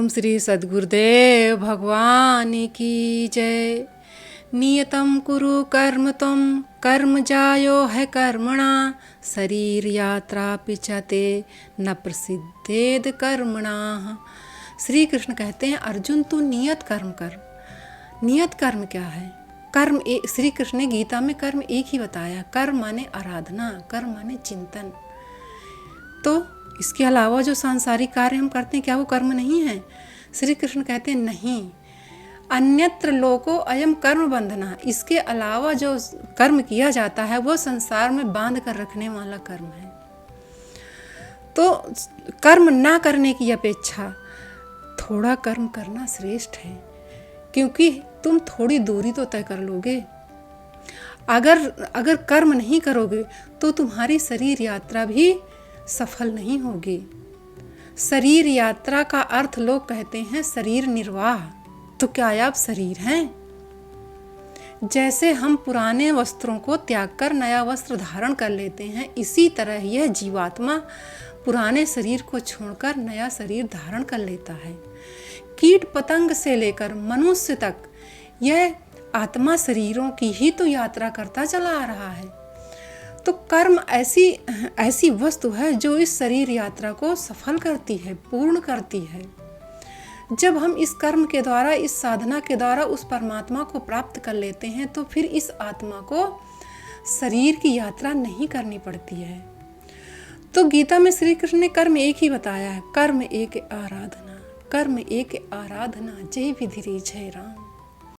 श्री सद्गुरुदेव भगवान की जय। नियतं कुरु कर्म त्वं कर्म जायो है कर्मणा, शरीर यात्रा पिछते न प्रसिद्धेद कर्मणा। श्री कृष्ण कहते हैं अर्जुन तू नियत कर्म कर। नियत कर्म क्या है? कर्म श्री कृष्ण ने गीता में कर्म एक ही बताया। कर्म माने आराधना, कर्म माने चिंतन। तो इसके अलावा जो सांसारिक कार्य हम करते हैं क्या वो कर्म नहीं है? श्री कृष्ण कहते हैं नहीं, अन्यत्र लोको अयम कर्म बंधना। इसके अलावा जो कर्म किया जाता है वो संसार में बांध कर रखने वाला कर्म है। तो कर्म ना करने की अपेक्षा थोड़ा कर्म करना श्रेष्ठ है, क्योंकि तुम थोड़ी दूरी तो तय कर लोगे। अगर कर्म नहीं करोगे तो तुम्हारी शरीर यात्रा भी सफल नहीं होगी। शरीर यात्रा का अर्थ लोग कहते हैं शरीर निर्वाह। तो क्या आप शरीर हैं? जैसे हम पुराने वस्त्रों को त्याग कर नया वस्त्र धारण कर लेते हैं, इसी तरह यह जीवात्मा पुराने शरीर को छोड़कर नया शरीर धारण कर लेता है। कीट पतंग से लेकर मनुष्य तक यह आत्मा शरीरों की ही तो यात्रा करता चला आ रहा है। तो कर्म ऐसी वस्तु है जो इस शरीर यात्रा को सफल करती है, पूर्ण करती है। जब हम इस कर्म के द्वारा, इस साधना के द्वारा उस परमात्मा को प्राप्त कर लेते हैं तो फिर इस आत्मा को शरीर की यात्रा नहीं करनी पड़ती है। तो गीता में श्री कृष्ण ने कर्म एक ही बताया है, कर्म एक आराधना, कर्म एक आराधना, जय विधि जय राम।